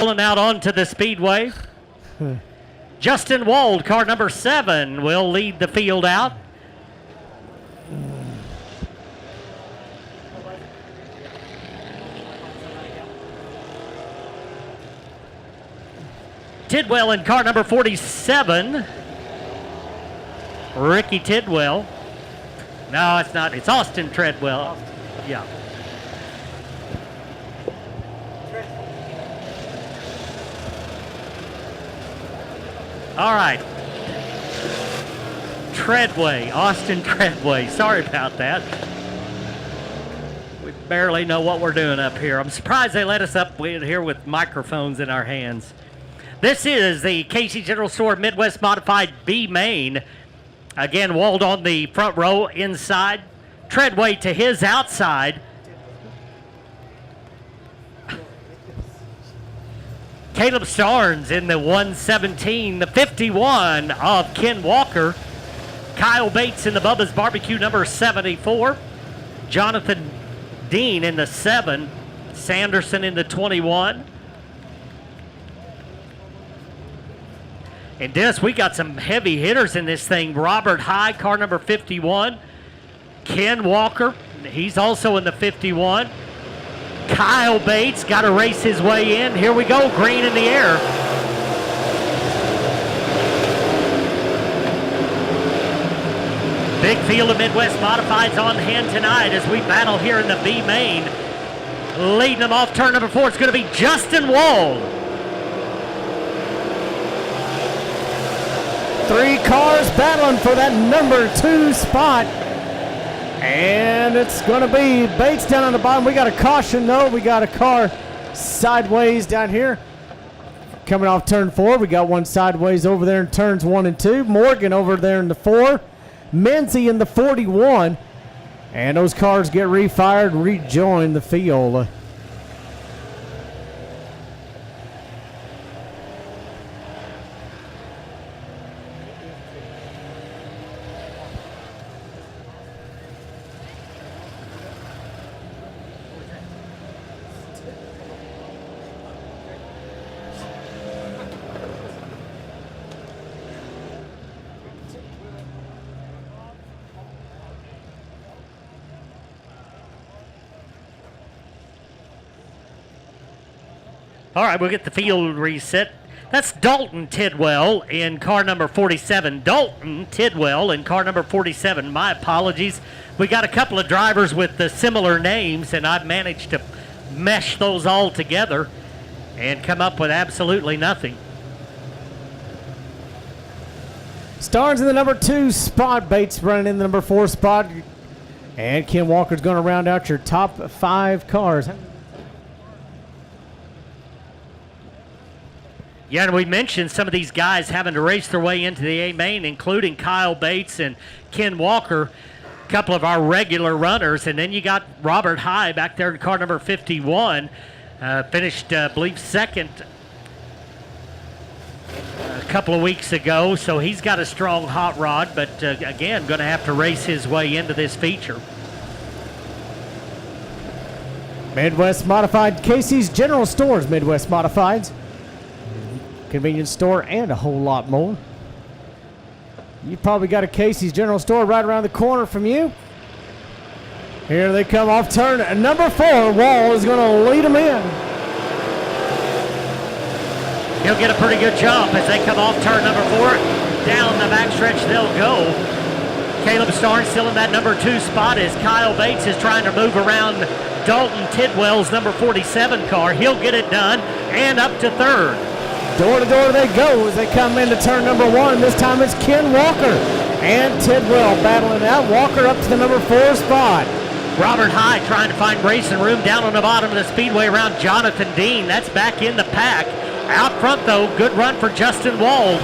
pulling out onto the speedway. Justin Wald, car number 7, will lead the field out. Tidwell in car number 47. Ricky Tidwell. No, it's not. It's Austin Treadwell. Yeah. All right. Treadway, Austin Treadway. Sorry about that. We barely know what we're doing up here. I'm surprised they let us up here with microphones in our hands. This is the Casey General Store Midwest Modified B main. Again, Wald on the front row inside. Treadway to his outside. Caleb Starnes in the 117, the 51 of Ken Walker. Kyle Bates in the Bubba's Barbecue number 74. Jonathan Dean in the 7. Sanderson in the 21. And Dennis, we got some heavy hitters in this thing. Robert High, car number 51. Ken Walker, he's also in the 51. Kyle Bates got to race his way in. Here we go, green in the air. Big field of Midwest Modifieds on hand tonight as we battle here in the B main. Leading them off turn number 4, it's going to be Justin Wald. 3 cars battling for that number 2 spot. And it's going to be Bates down on the bottom. We got a caution, though. We got a car sideways down here. Coming off turn 4, we got one sideways over there in turns 1 and 2. Morgan over there in the 4. Menzie in the 41. And those cars get refired and rejoin the field. All right, we'll get the field reset. That's Dalton Tidwell in car number 47. Dalton Tidwell in car number 47. My apologies. We got a couple of drivers with the similar names, and I've managed to mesh those all together and come up with absolutely nothing. Starnes in the number 2 spot. Bates running in the number 4 spot. And Ken Walker's going to round out your top 5 cars. Yeah, and we mentioned some of these guys having to race their way into the A main, including Kyle Bates and Ken Walker, a couple of our regular runners. And then you got Robert High back there in car number 51, finished, I believe, second a couple of weeks ago. So he's got a strong hot rod, but again, going to have to race his way into this feature. Midwest Modified, Casey's General Stores, Midwest Modifieds. Convenience store and a whole lot more. You probably got a Casey's General Store right around the corner from you. Here they come off turn number 4. Wall is going to lead them in. He'll get a pretty good jump as they come off turn number 4. Down the backstretch they'll go. Caleb Starnes still in that number 2 spot as Kyle Bates is trying to move around Dalton Tidwell's number 47 car. He'll get it done and up to 3rd. Door to door they go as they come into turn number 1. This time it's Ken Walker and Tidwell battling out. Walker up to the number 4 spot. Robert High trying to find racing room down on the bottom of the speedway around Jonathan Dean. That's back in the pack. Out front, though, good run for Justin Wald.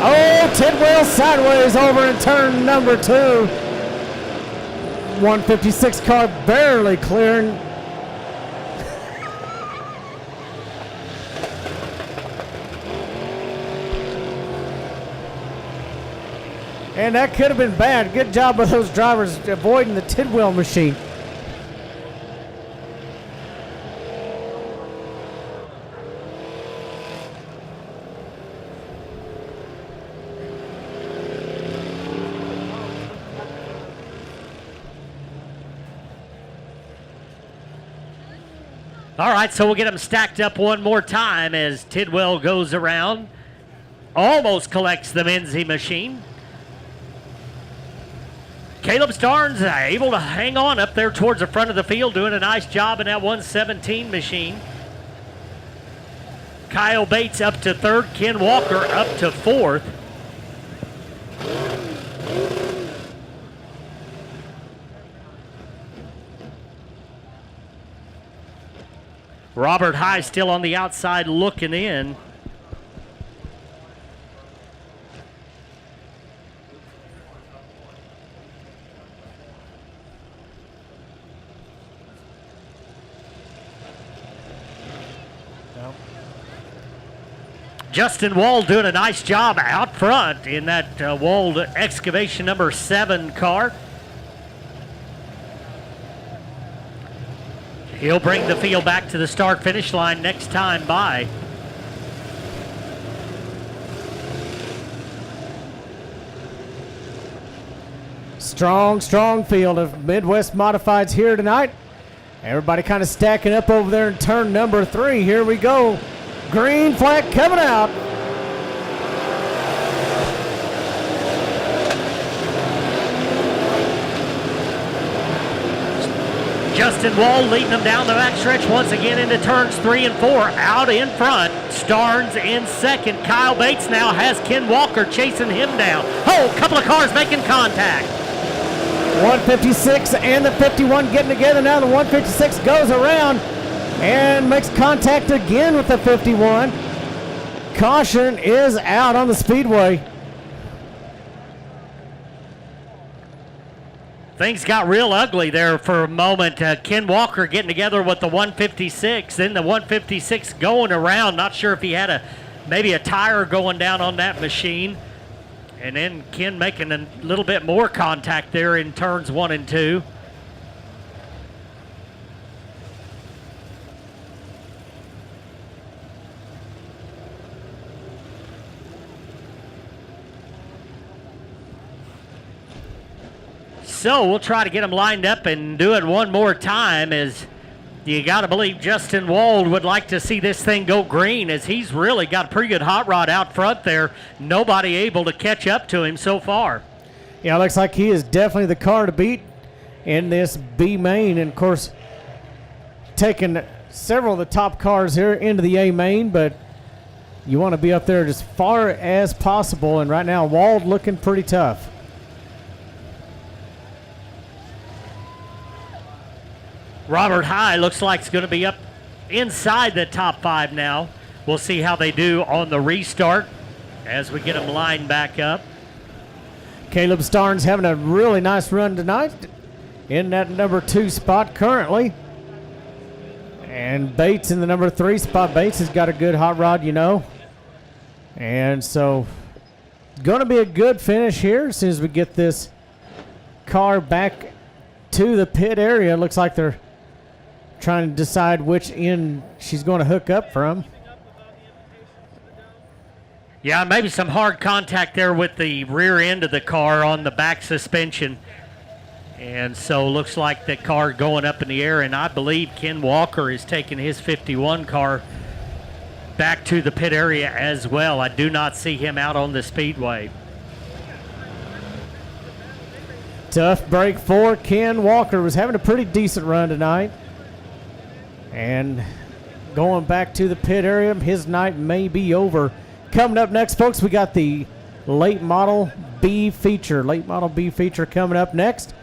Oh, Tidwell sideways over in turn number 2. 156 car barely clearing. And that could have been bad. Good job by those drivers avoiding the Tidwell machine. All right, so we'll get them stacked up one more time as Tidwell goes around. Almost collects the Modzs machine. Caleb Starnes able to hang on up there towards the front of the field, doing a nice job in that 117 machine. Kyle Bates up to third, Ken Walker up to fourth. Robert High still on the outside looking in. Justin Wald doing a nice job out front in that Wald Excavation number 7 car. He'll bring the field back to the start-finish line next time by. Strong field of Midwest Modifieds here tonight. Everybody kind of stacking up over there in turn number 3. Here we go. Green flag coming out. Justin Wall leading them down the backstretch once again into turns 3 and 4. Out in front, Starnes in second. Kyle Bates now has Ken Walker chasing him down. Oh, a couple of cars making contact. 156 and the 51 getting together now. The 156 goes around and makes contact again with the 51. Caution is out on the speedway. Things got real ugly there for a moment. Ken Walker getting together with the 156, then the 156 going around. Not sure if he had maybe a tire going down on that machine. And then Ken making a little bit more contact there in turns 1 and 2. So we'll try to get them lined up and do it one more time, as you got to believe Justin Wald would like to see this thing go green, as he's really got a pretty good hot rod out front there. Nobody able to catch up to him so far. Yeah, looks like he is definitely the car to beat in this B main. And of course, taking several of the top cars here into the A main, but you want to be up there as far as possible. And right now, Wald looking pretty tough. Robert High looks like it's going to be up inside the top 5 now. We'll see how they do on the restart as we get them lined back up. Caleb Starnes having a really nice run tonight in that number 2 spot currently. And Bates in the number 3 spot. Bates has got a good hot rod, you know. And so going to be a good finish here as soon as we get this car back to the pit area. Looks like they're trying to decide which end she's going to hook up from. Yeah, maybe some hard contact there with the rear end of the car on the back suspension. And so looks like the car going up in the air, and I believe Ken Walker is taking his 51 car back to the pit area as well. I do not see him out on the speedway. Tough break for Ken Walker. Was having a pretty decent run tonight. And going back to the pit area, his night may be over. Coming up next, folks, we got the late model B feature. Late model B feature coming up next.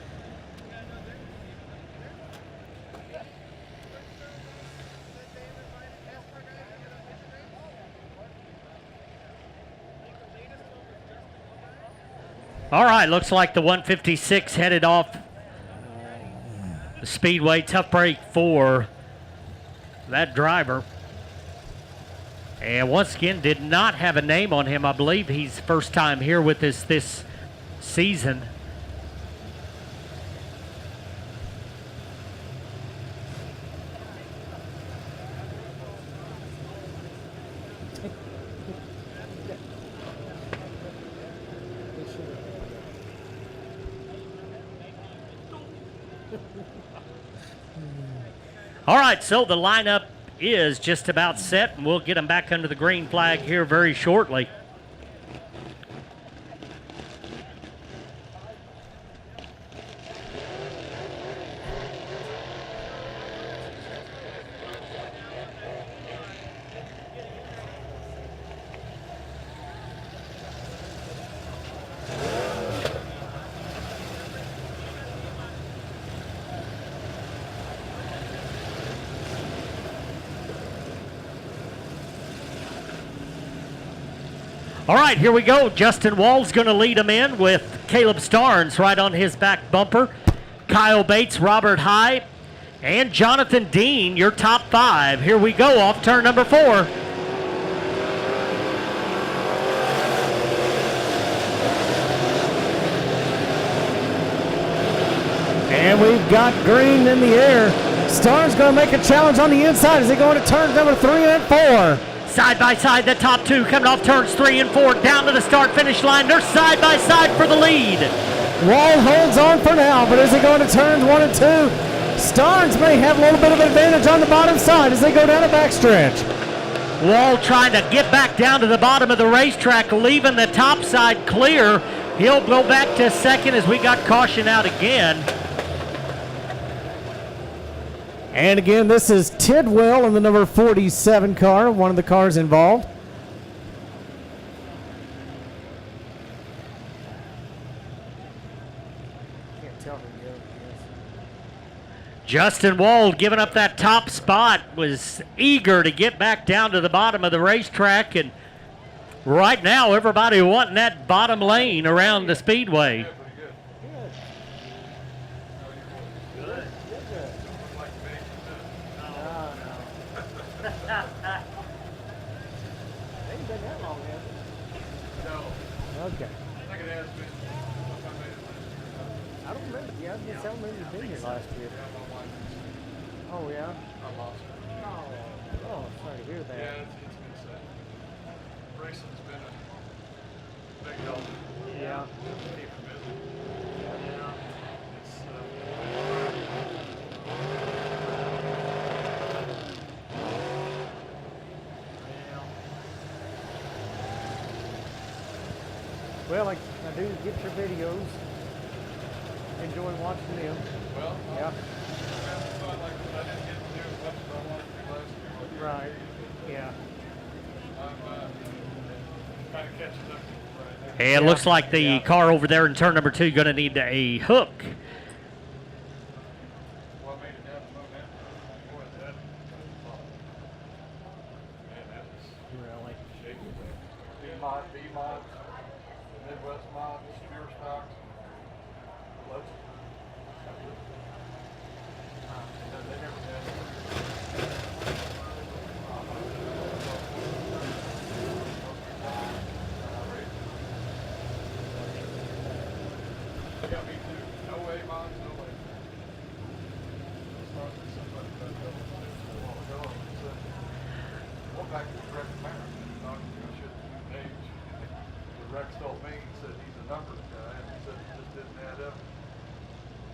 All right, looks like the 156 headed off the speedway. Tough break for that driver. And once again, did not have a name on him. I believe he's first time here with this season. All right, so the lineup is just about set, and we'll get them back under the green flag here very shortly. All right, here we go. Justin Wall's going to lead them in with Caleb Starnes right on his back bumper. Kyle Bates, Robert High, and Jonathan Dean, your top 5. Here we go off turn number 4. And we've got green in the air. Starnes going to make a challenge on the inside as they go into turns number 3 and 4. Side by side, the top 2 coming off turns 3 and 4 down to the start-finish line. They're side by side for the lead. Wall holds on for now, but as they go into turns 1 and 2, Starnes may have a little bit of advantage on the bottom side as they go down a backstretch. Wall trying to get back down to the bottom of the racetrack, leaving the top side clear. He'll go back to second as we got caution out again. And again, this is Tidwell in the number 47 car, one of the cars involved. Justin Wall giving up that top spot, was eager to get back down to the bottom of the racetrack, and right now everybody wanting that bottom lane around the speedway. Okay. I don't remember. Yeah, I don't remember you being here last year. Oh, yeah? I lost it. Oh, sorry to hear that. Yeah, it's been sad. Racing's been a big help. Yeah. Keep it busy. Yeah. Well, I do get your videos. Enjoy watching them. Well, Yeah. it's fun. Like I didn't get to do as much as I wanted to last year. Right. Yeah. I'm kind of catching up right now. And it looks like the car over there in turn number 2 going to need a hook. Well, I made it down to momentum. Boy, that man, that was Really. shaky. B-Mods, Midwest Mods, Pure Stocks, Lotus. They never had Yeah, me too. No way, Mods, no way. I was talking to somebody about that a while ago, and they said, well, back to the correct parent, not going to shit the age. The Rex told me, he said he's a numbers guy, and he said it just didn't add up.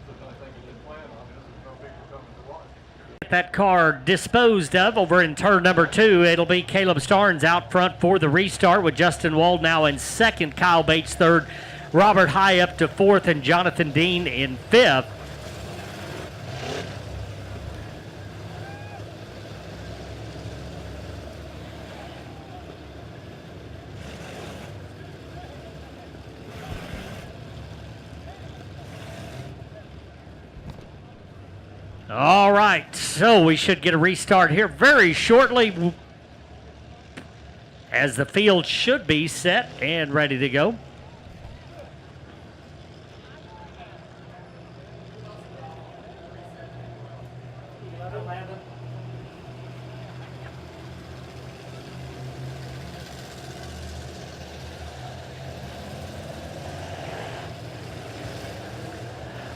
So the only thing he didn't plan on is there's no people coming to watch. Get that car disposed of over in turn number 2. It'll be Caleb Starnes out front for the restart with Justin Wald now in second, Kyle Bates third, Robert High up to 4th, and Jonathan Dean in 5th. All right, so we should get a restart here very shortly as the field should be set and ready to go.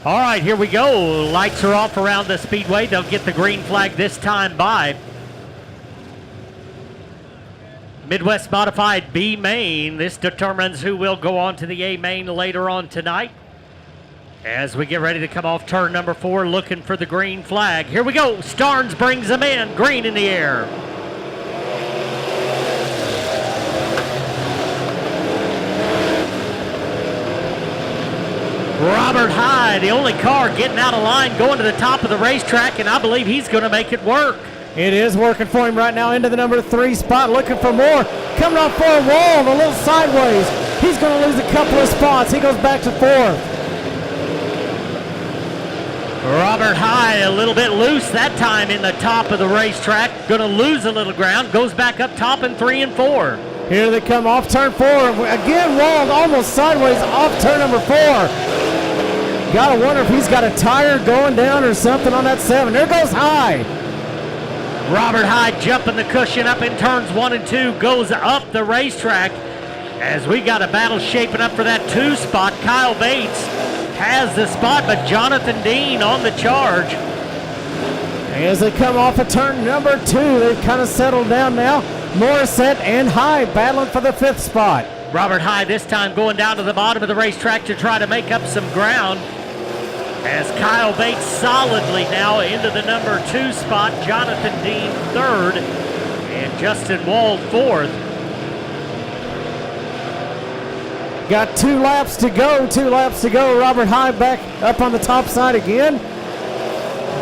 All right, here we go. Lights are off around the speedway. They'll get the green flag this time by Midwest Modified B main. This determines who will go on to the A main later on tonight. As we get ready to come off turn number 4, looking for the green flag. Here we go. Starnes brings them in. Green in the air. Robert Hyde, the only car getting out of line, going to the top of the racetrack, and I believe he's going to make it work. It is working for him right now into the number 3 spot, looking for more. Coming off for a wall, a little sideways. He's going to lose a couple of spots. He goes back to 4th. Robert Hyde a little bit loose that time in the top of the racetrack. Going to lose a little ground. Goes back up top in 3 and 4. Here they come off turn 4. Again, walled almost sideways off turn number 4. Gotta wonder if he's got a tire going down or something on that 7. There goes Hyde. Robert Hyde jumping the cushion up in turns 1 and 2. Goes up the racetrack as we got a battle shaping up for that 2 spot. Kyle Bates has the spot, but Jonathan Dean on the charge. As they come off of turn number 2, they've kind of settled down now. Morissette and Hyde battling for the 5th spot. Robert Hyde this time going down to the bottom of the racetrack to try to make up some ground. As Kyle Bates solidly now into the number 2 spot. Jonathan Dean 3rd and Justin Wald 4th. Got 2 laps to go. 2 laps to go. Robert Hyde back up on the top side again.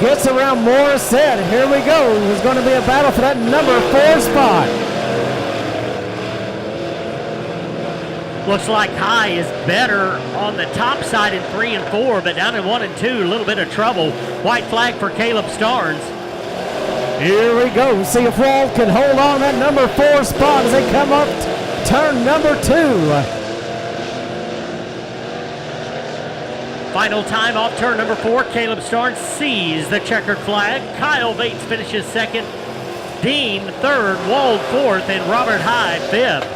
Gets around Morissette. Here we go. There's going to be a battle for that number 4 spot. Looks like High is better on the top side in 3 and 4, but down in 1 and 2, a little bit of trouble. White flag for Caleb Starnes. Here we go. See if Wald can hold on that number 4 spot as they come up turn number 2. Final time off turn number 4. Caleb Starnes sees the checkered flag. Kyle Bates finishes 2nd. Dean 3rd. Wald 4th. And Robert Hyde 5th.